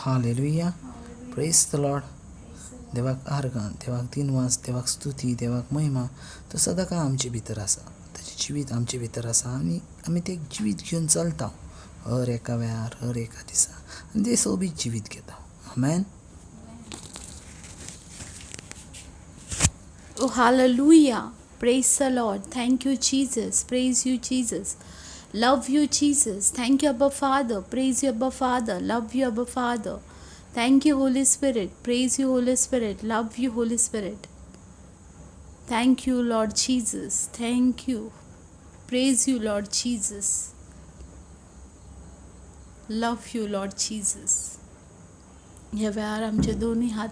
Hallelujah. Praise the Lord. देवाक आर्गां, देवाक दिनवास, देवाक स्तुती, देवाक महिमा तो सदां काळ आमचे भितर आसा. ताचें जिवीत आमचे भितर आसा आनी आमी तें जिवीत घेवन चलता हर एका वेळार, हर एका दिसा आनी ते सोबीत जिवीत घेता. आमेन. Oh, hallelujah. Praise the Lord. Thank you, Jesus. Praise you, Jesus. Love you, Jesus. Thank you, Abba Father. Praise you, Abba Father. Love you, Abba Father. Thank you, Holy Spirit. Praise you, Holy Spirit. Love you, Holy Spirit. Thank you, Lord Jesus. Thank you. Praise you, Lord Jesus. Love you, Lord Jesus. ह्या वेळार आमचे दोन्ही हात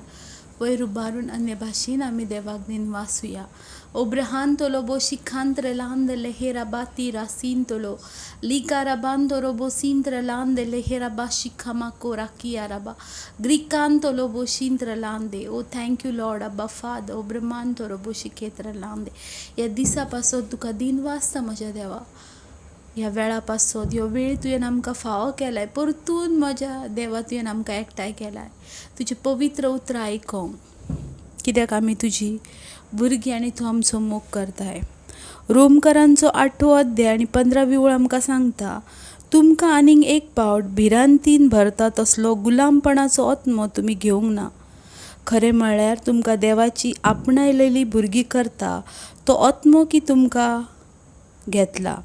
वयर उबारून अन्य भाशेन आमी देवाक दिन वासूया. ओब्रहांतोलो बो शिखांत्र लांद लेहेरा बाती रासींतोलो लिकारा बांदोरो बो सिंत्र लांदे लेहेरा बा शिखामा कोराकिया रबा ग्रीकांतोलो बो शिंत्र लांदे. ओ थँक यू लॉर्ड अब्बा फादर. ओब्रमांतोरो बो शिखेत्र लांदे. या दिसापासून तुका दिन वाजता म्हज्या देवा. ह्या वेळापासून ह्यो वेळ तुवें आमकां फावो केलाय. परतून म्हज्या देवा तुवें आमकां एकठांय केलाय तुजी पवित्र उतरां आयकोंक. कित्याक आमी तुजी भुरगीं आनी तूं आमचो मोग करताय. रोमकारांचो 8वो अध्याय आनी 15वी ओळ आमकां सांगता, तुमकां आनीक एक पावट भिरांतीन भरता तसलो गुलामपणाचो आत्मो तुमी घेवंक ना. खरें म्हणल्यार तुमकां देवाची आपणायलेली भुरगीं करता तो आत्मो की तुमकां घेतला,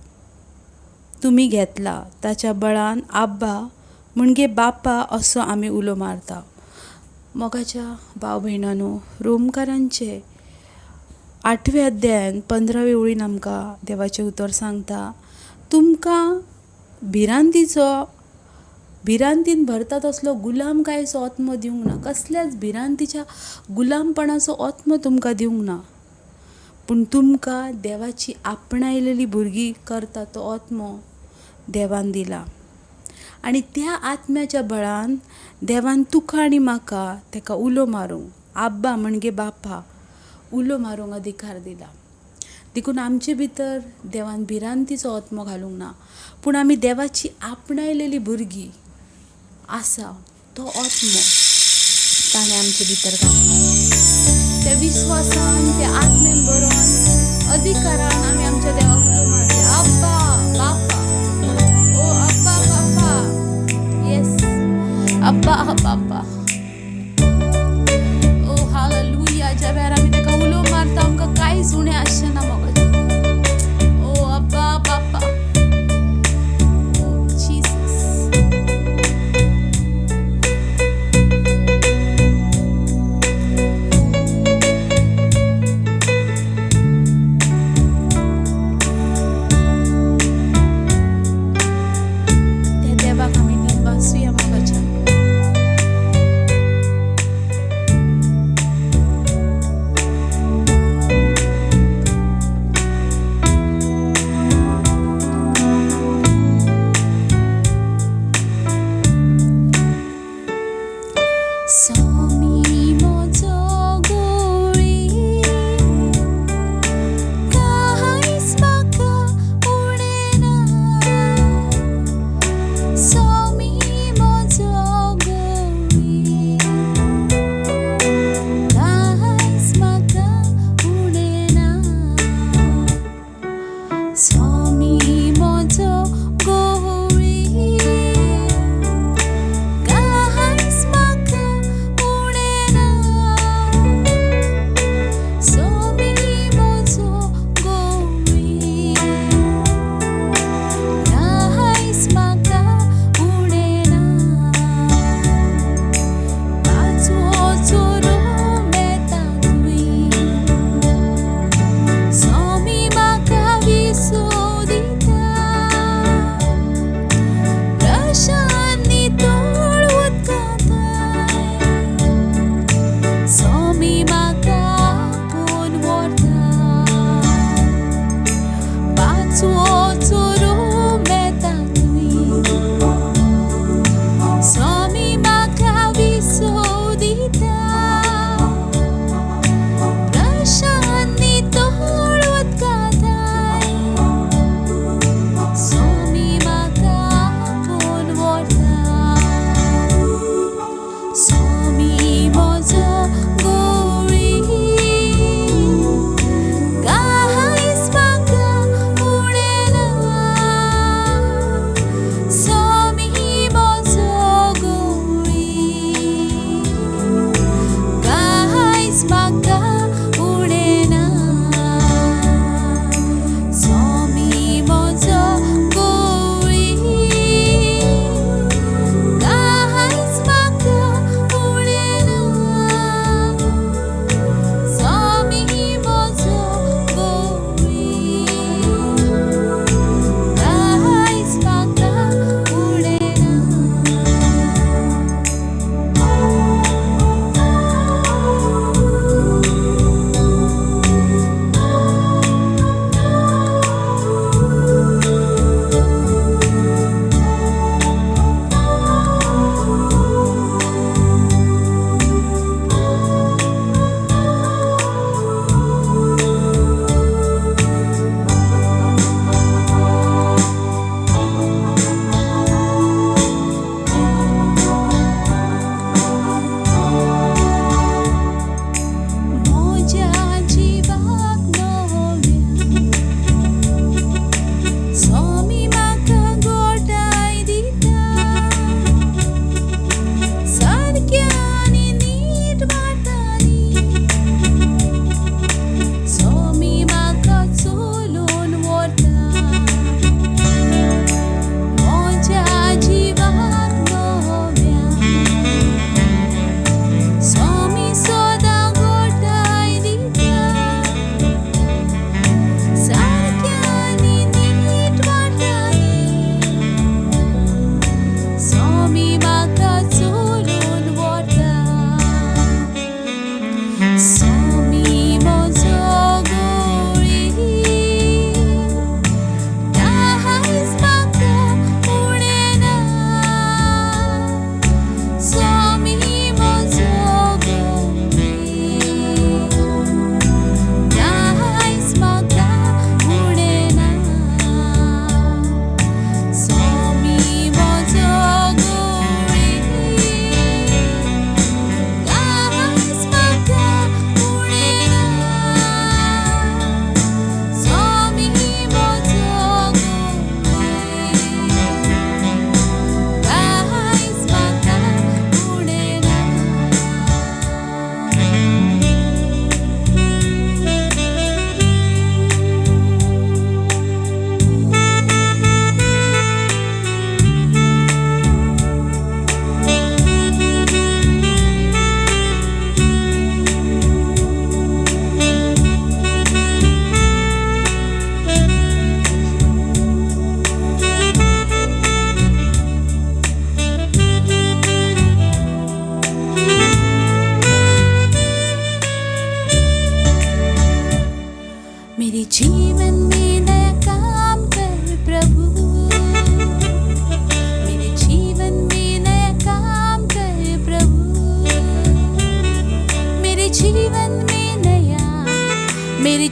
तुमी घेतला. ताच्या बळान आब्बा म्हणजे बापा असो आमी उलो मारता. मोगाच्या भाव भयणांनो, रोमकारांचे 8वे अध्यायान 15वे ओळीन आमकां देवाचें उतर सांगता, तुमकां भिरांतीन भरता तसलो गुलाम कांयचो आत्मो दिवंक ना. कसल्याच भिरांतीच्या गुलामपणाचो आत्मो तुमकां दिवंक ना. पूण तुमकां देवाची आपणायलेली भुरगीं करता तो आत्मो देवान दिला. आनी त्या आत्म्याच्या बळान देवान तुका आनी म्हाका तेका उलो मारूंक, आब्बा म्हणजे बापा उलो मारूंक अधिकार दिला. देखून आमचे भितर देवान भिरांतीचो आत्मो घालूंक ना. पूण आमी देवाची आपणायलेली भुरगीं आसा तो आत्मो ताणें आमचे भितर घातला. त्या विश्वासान त्या आत्म्यान बरोवन अधिकारान आमी आमच्या देवाक उलो मारूया, आब्बा बापा. ओ अब्बा बापा. येस अब्बा बापा. ओ हालेलुया. ज्या वेळार आमी तेका उलो मारता आमकां कांयच उणें आसचें ना मोगाचें. ओ अब्बा बापा. ओ जीसस. त्या देवाक आमी दिन वासूया मोगाच्या. स्वामी म्हजो गोळी कांयच म्हाका उणें ना. स्वामी म्हजो गोळी कांयच म्हाका उणें ना. स्वामी म्हजो गोळी कांयच म्हाका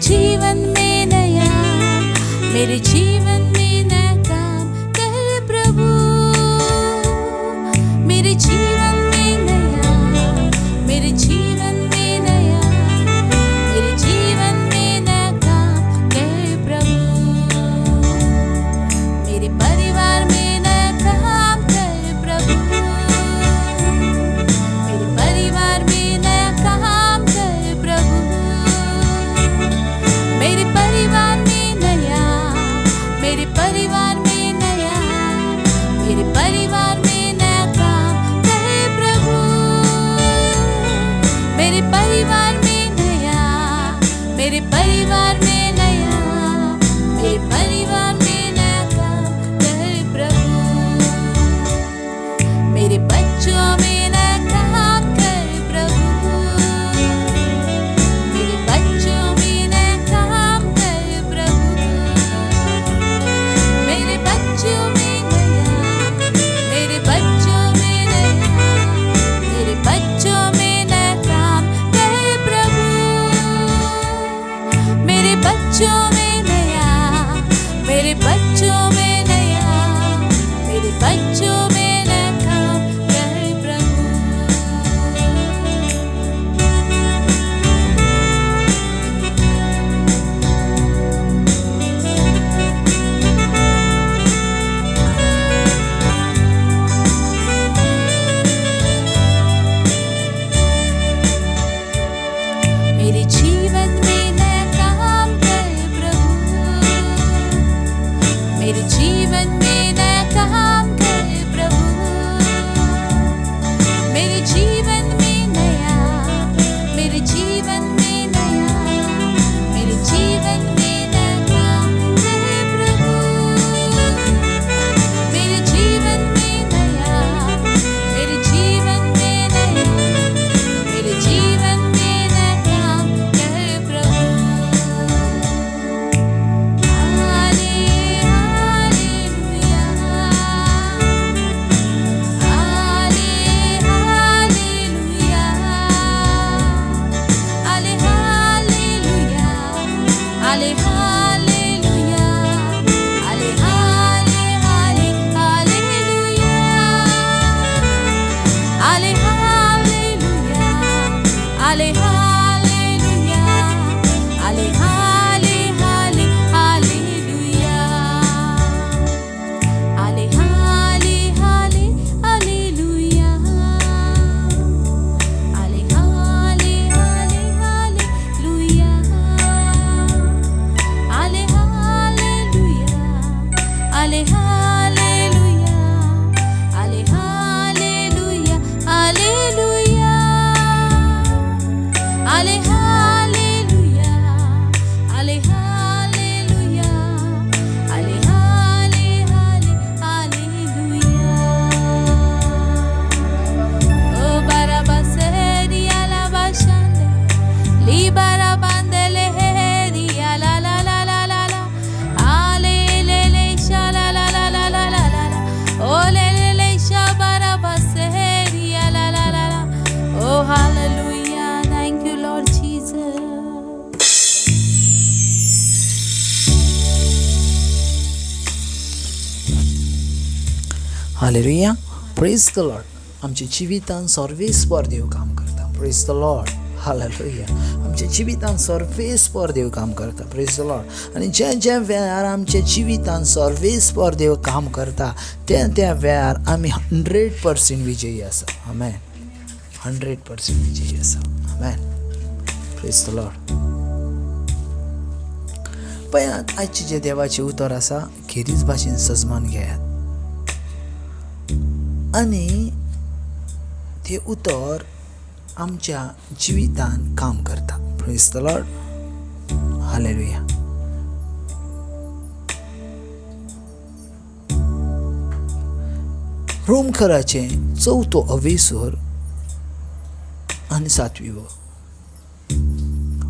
जीवन में नया, मेरे जीवन में नया काम कर प्रभु। मेरे जीवन में नया, मेरे जीवन में नया, मेरे जीवन में नया काम कर प्रभु। मेरे परिवार में नया काम कर प्रभु। मेरे परिवार में नया काम कर प्रभु। मेरे परिवार में नया, मेरे परिवार में नया, मेरे परिवार में नया काम कर प्रभु। मेरे परिवार में नया, मेरे परिवार में नया, मेरे परिवार में नया काम कर प्रभु। मेरे बच्चों में नया काम कर प्रभु। मेरे बच्चों में नया काम कर प्रभु। मेरे बच्चों में नया, मेरे बच्चों में नया, मेरे बच्चों में नया काम कर प्रभु। मेरे बच्चों में नया, मेरे बच्चों में नया, मेरे बच्चों में नया काम कर प्रभु। मेरे जीवन में नया काम कर प्रभु। मेरे जीवन में नया काम कर प्रभु। मेरे जीवन में नया, मेरे जीवन में नया, मेरे जीवन में नया काम कर प्रभु। मेरे जीवन में नया, मेरे जीवन में नया, मेरे जीवन में नया काम कर प्रभु। हाले हालेलुया, हाले हालेलुया, हाले हालेलुया, हाले हालेलुया, हाले हाले हाले हालेलुया, हाले हालेलुया, हाले हालेलुया, हाले हाले हाले हालेलुया, हाले हाले हाले हालेलुया, हाले हाले हाले हालेलुया, हाले हालेलुया, हाले हालेलुया, हाले हालेलुया, हालेलुया, हाले हालेलुया, हाले हालेलुया, हाले हाले हाले hallelujah. O barabaseri alabashande, libarabandele heri ala la la la la la, ale le le sha la la la la la la la la, o le le sha barabaseri ala la la la. Oh hallelujah, thank you Lord Jesus. Hallelujah, praise the Lord. आमच्या जिवितान सर्वेस्पर देव काम करता. Praise the Lord. Hallelujah. आमच्या जिवितान सर्वेस्पर देव काम करता. Praise the Lord. आनी जे वेळार आमच्या जिवितान सर्वेस्पर देव काम करता त्या वेळार आमी 100% विजयी आसा. आमेन. 100% विजयी आसा. आमेन. Praise the Lord. पळयात, आयचे जे देवाचे उतर आसा खेरीज भाशेन सजमान घेयात आनी ते उतर आमच्या जिवितान काम करता. Praise the Lord. हालेलुया. रोमकराचे 4थो अवेसूर आनी 7वी वळ.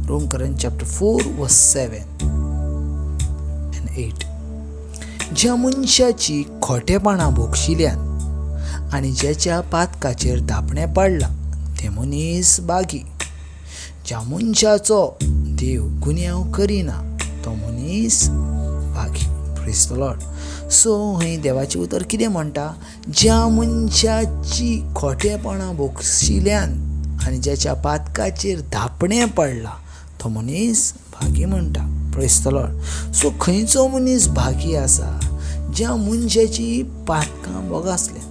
रोमकरान चॅप्टर 4 वर्स 7 and 8. ज्या मनशाची खोटेपणां भोगशिल्ल्यान आनी ज्याच्या पातकाचेर धापणें पडलां ते मनीस बागी. ज्या मनशाचो देव गुन्यांव करिना तो मनीस भागी. Praise the Lord. सो हय देवाचें उतर कितें म्हणटा, ज्या मनशाची खोटेपणां भोगशिल्ल्यान आनी ज्याच्या पातकाचेर धापणें पडलां तो मनीस भागी म्हणटा. Praise the Lord. सो खंयचो मनीस भागी आसा, ज्या मनशाची पातकां भोगासल्या.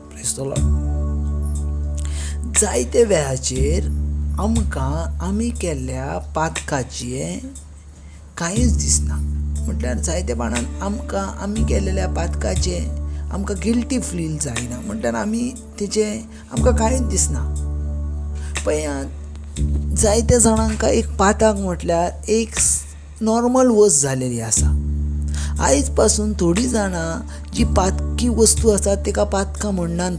Praise the Lord. जायते वेळाचेर आमकां आमी केल्ल्या पातकाचें कांयच दिसना. म्हटल्यार जायतेपणान आमकां आमी केलेल्या पातकाचें आमकां गिल्टी फील जायना. म्हटल्यार आमी तेचें आमकां कांयच दिसना. पळयात, जायत्या जाणांक एक पातक म्हटल्यार एक नॉर्मल वस्त जालेली आसा. आयज पासून थोडीं जाणां जी पातकी वस्तू आसा ताका पातकां म्हणनान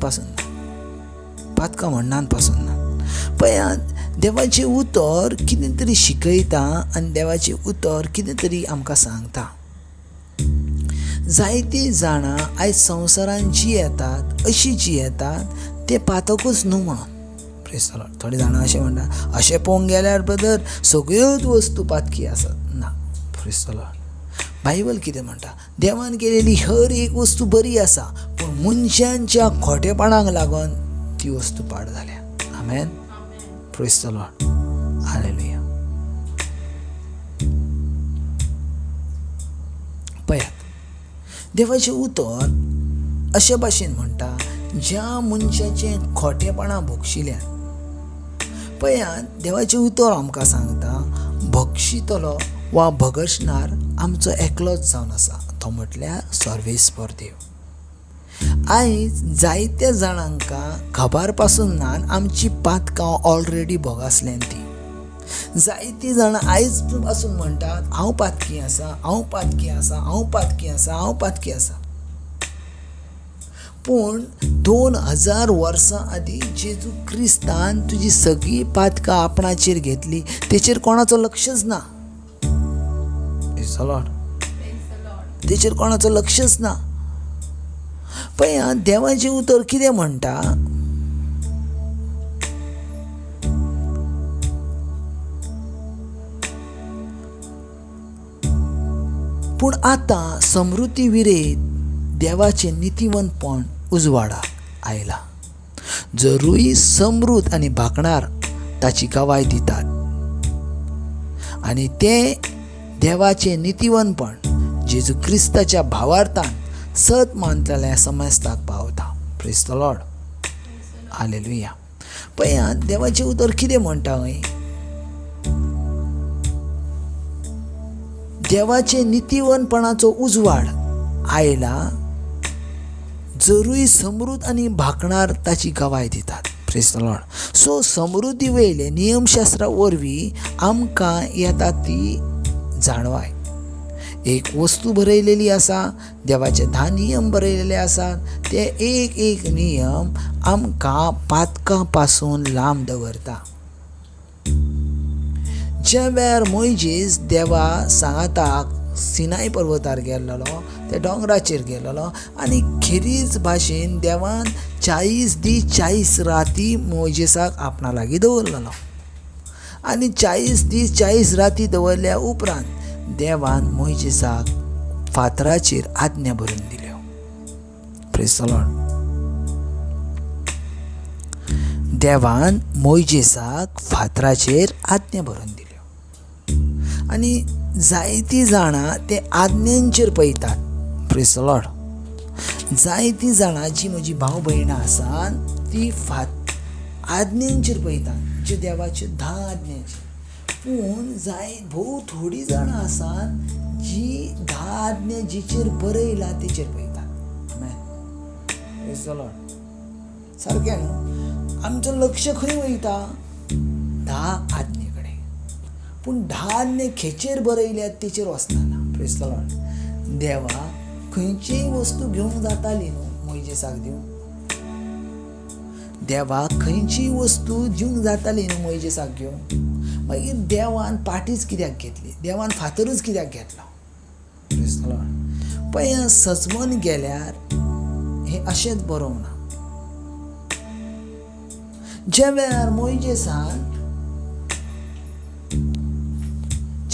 पासून ना. पळयात, देवाचें उतर कितें तरी शिकयता आनी देवाचें उतर कितें तरी आमकां सांगता. जायतीं जाणां आयज संवसारान जी येतात अशी जी येतात ते पातकूच न्हू म्हणून. Praise the Lord. थोडीं जाणां अशें म्हणटा, अशें पळोवंक गेल्यार ब्रदर सगळ्योच वस्तू पातकी आसात. ना. Praise the Lord. बायबल कितें म्हणटा, देवान केलेली हर एक वस्तू बरी आसा, पूण मनशांच्या खोटेपणाक लागून ती वस्तू पाड जाल्या. Amen. Praise the Lord. Hallelujah. पळयात, देवाचें उतर अशे भाशेन म्हणटा, ज्या मनशाचें खोटेपणां भोगशिल्ल्यान. पळयात, देवाचें उतर आमकां सांगता, भोगशितलो वा भगसणार आमचो एकलोच जावन आसा, तो म्हटल्यार सर्वेस्पर देव. आयज जायत्या जाणांकां खबर पासून ना आमची पातकां ऑलरेडी भोगासल्यान ती. जायतीं जाणां आयज पासून म्हणटात, हांव पातकी आसा, हांव पातकी आसा, हांव पातकी आसा, हांव पातकी आसा. पूण 2000 वर्सां आदीं जेजू क्रिस्तान तुजी सगळी पातकां आपणाचेर घेतली, तेचेर कोणाचो लक्षच ना. तेचेर कोणाचो लक्षच ना. पळया, देवाचें उतर कितें म्हणटा, पूण आतां समृद्धी विरेत देवाचें नितीवंतपण उजवाडाक आयला. जरूय समृद्ध आनी भाकणार ताची गवाय दितात आनी ते देवाचें नितीवंतपण जेजू क्रिस्ताच्या भावार्थान सत मानतल्या समस्ताक पावता. Praise the Lord. हालेलुया. पळया, देवाचें उतर कितें म्हणटा हय, देवाचे नितीवंतपणाचो उजवाड आयला, जरूय समृद्ध आनी भाकणार ताची गवाय दितात. Praise the Lord. सो समृद्धी वयले नियमशास्त्रा वरवीं आमकां येता ती जाणवाय. एक वस्तू बरयलेली आसा, देवाचे 10 नियम बरयलेले आसात. ते एक एक नियम आमकां पातकां पासून लांब दवरता. ज्या वेळार मोइजेस देवा सांगताक सिनाय पर्वतार गेल्लो, ते दोंगराचेर गेल्लो आनी खेरीज भाशेन देवान 40 दीस 40 राती मोइजेसाक आपणा लागीं दवरलेलो. आनी 40 दीस 40 राती दवरल्या उपरांत देवान मोइजेसाक फातराचेर आज्ञा बरोवन दिल्यो. Praise the Lord. देवान मोइजेसाक फातराचेर आज्ञा बरोवन दिल्यो. आनी जायतीं जाणां ते आज्ञेंचेर पळयतात. Praise the Lord. जायतीं जाणां जी म्हजी भाव भयणां आसात ती आज्ञेंचेर पळयतात, जे देवाच्यो 10 आज्ञेचेर. पूण भोव थोडीं जाणां आसात जी 10 आज्ञा जेचेर बरयला तेचेर पळयतात. Praise the Lord. सारकें न्हू. आमचें लक्ष खंय वयता? 10 आज्ञे कडेन. पूण 10 आज्ञे खेचेर बरयल्यात तेचेर वचना. Praise the Lord. देवा खंयचीय वस्तू घेवंक जाताली न्हू मोइजेसाक दिवंक. देवाक खंयचीय वस्तू दिवंक जाताली न्हू मोइजेसाक घेवंक. मागीर देवान पाटीच कित्याक घेतली? देवान फातरूच कित्याक घेतलो? Praise the Lord. पळय, सजमोन गेल्यार हें अशेंच बरोवंक ना. ज्या वेळार मोइजेसान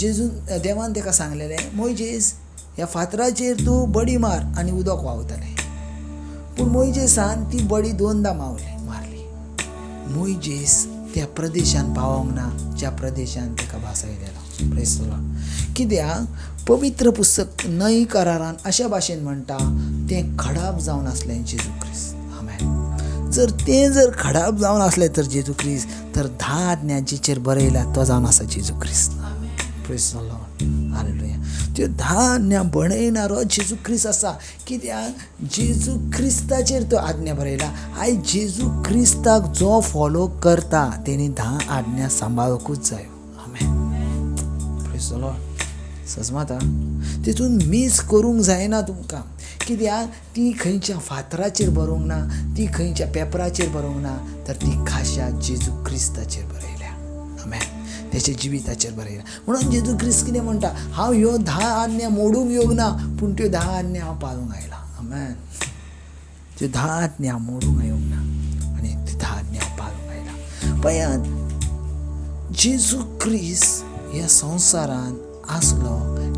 देवान ताका सांगलेलें, मोइजेस ह्या फातराचेर तूं बडी मार आनी उदक व्हांवतलें. पूण मोइजेसान ती बडी 2दा मारली. मोइजेस त्या प्रदेशान पावोंक ना ज्या प्रदेशान ताका भासयलेलो. Praise the Lord. कित्याक पवित्र पुस्तक नवी करारान अशा भाशेन म्हणटा तें खडाप जावन आसलें जेजू क्रिस्त. आमेन. जर खडाप जावन आसलें तर जेजू क्रिस्त, तर 10 आज्ञांचेर बरयला तो जावन आसा जेजू क्रिस्त. Praise the Lord. हालेलुया. त्यो 10 आज्ञा बणयणारो जेजू क्रिस्त आसा. कित्याक जेजू क्रिस्ताचेर तो आज्ञा बरयला. आयज जेजू क्रिस्ताक जो फॉलो करता तेणी 10 आज्ञा सांबाळूंकूच जायो. आमेन. Praise the Lord. सजमाता तितून मिस करूंक जायना तुमकां. कित्याक ती खंयच्या फातराचेर बरोवंक ना, ती खंयच्या पेपराचेर बरोवंक ना, तर ती खाशा जेजू क्रिस्ताचेर बरयल्या. आमेन. तेच्या जिविताचेर बरयल्या. म्हणून जेजू क्रिस्त कितें म्हणटा, हांव ह्यो 10 आज्ञा मोडूंक येवंक ना, पूण त्यो 10 आज्ञा हांव पाळूंक आयला. आमेन. त्यो 10 आज्ञा मोडूंक येवंक ना आनी त्यो 10 आज्ञा हांव पाळूंक आयला. पळयात, जेजू क्रिस्त ह्या संवसारान आसलो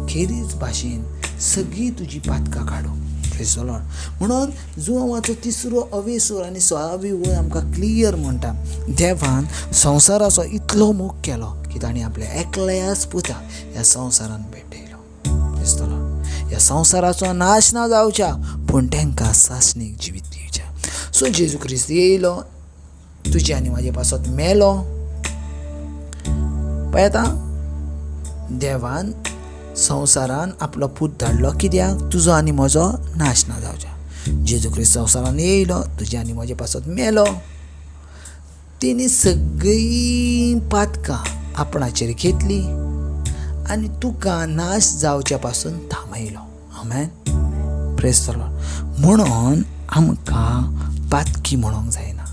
खेरीज भाशेन सगळी तुजी पातकां काडूं. Praise the Lord. म्हणून जुवांचो 3रो अवेसूर आनी 16वी वळ आमकां क्लियर म्हणटा, देवान संवसाराचो इतलो मोग केलो की ताणें आपल्या एकल्याच पुताक ह्या संवसारान भेटयलो. Praise the Lord. ह्या संवसाराचो नाश ना जावच्या, पूण तांकां सासणीक जिवीत दिवच्या. सो जेजू क्रिस्त येयलो, तुजे आनी म्हाजे पासत मेलो. पळयता, देवान संवसारान आपलो पूत धाडलो कित्याक तुजो आनी म्हजो नाश ना जावच्या. जेजू क्रिस्त संवसारान येयलो, तुजे आनी म्हजे पासत मेलो. तेणी सगळीं पातकां आपणाचेर घेतली आनी तुका नाश जावच्या पासून थांबयलो. आमेन. Praise the Lord. म्हणून आमकां पातकी म्हणूंक जायना.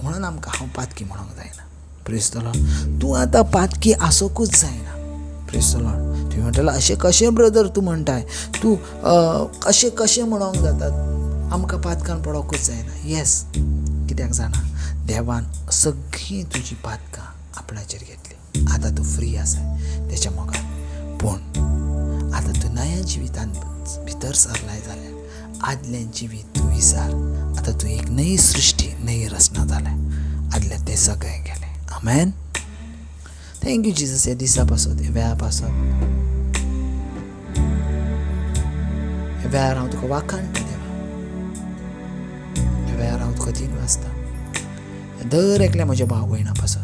म्हणून आमकां हांव पातकी म्हणूंक जायना. Praise the Lord. तूं आतां पातकी आसोकूच जायना. Praise the Lord. तुम्ही म्हणटला अशें कशें ब्रदर तूं म्हणटाय, तूं कशें म्हणोंक जाता, आमकां पातकान पडोंकूच जायना. येस. कित्याक जाणा, देवान सगळीं तुजी पातकां आपणाचेर घेतली. आतां तूं फ्री आसा तेच्या मोगान. पूण आतां तूं नव्या जिवितान भितर सरलाय जाल्यार आदलें जिवीत तूं विसार. आतां तूं एक नवी सृश्टी, नवी रचना जाल्या. आदलें तें सगळें गेलें. आमेन. Thank you Jesus. ह्या दिसा पासत, ह्या वेळा पासत, ह्या वेळार हांव तुका वाखाणटा देवा. ह्या वेळार हांव तुका दिन वाचता. दर एकल्या म्हज्या भाव भयणा पासत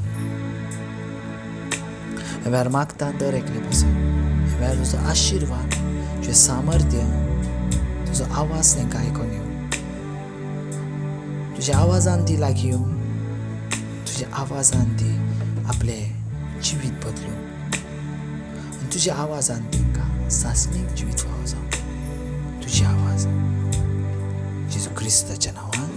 ह्या वेळार मागता. दर एकले पासत ह्या वेळार तुजो आशिर्वाद, तुजें सामर्थ्य, तुजो आवाज तांकां आयकोन येवं. तुज्या आवाजान ती लागीं येवं. तुज्या आवाजान ती आपले जिवीत बदलूं आनी तुज्या आवाजान तांकां सासणीक जिवीत फावो जावं. तुजी आवाज जेजू क्रिस्ताच्या नांवान